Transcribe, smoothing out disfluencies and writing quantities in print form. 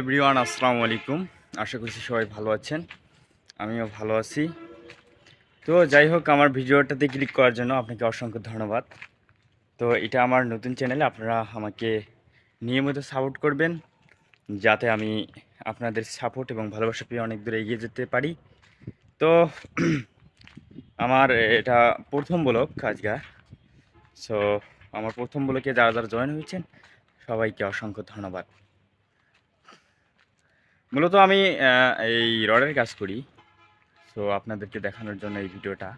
Everyone, আসসালামু আলাইকুম। আশা করছি সবাই ভালো আছেন, আমিও ভালো আছি। তো যাই হোক, আমার ভিডিওটাতে ক্লিক করার জন্য আপনাকে অসংখ্য ধন্যবাদ। তো এটা আমার নতুন চ্যানেলে, আপনারা আমাকে নিয়মিত সাপোর্ট করবেন, যাতে আমি আপনাদের সাপোর্ট এবং ভালোবাসা পেয়ে অনেক দূরে এগিয়ে যেতে পারি। তো আমার এটা প্রথম ব্লগ আজকে। সো আমার প্রথম ব্লগে যারা যারা জয়েন হয়েছেন সবাইকে অসংখ্য ধন্যবাদ। মূলত আমি এই রডের কাজ করি, তো আপনাদেরকে দেখানোর জন্য এই ভিডিওটা।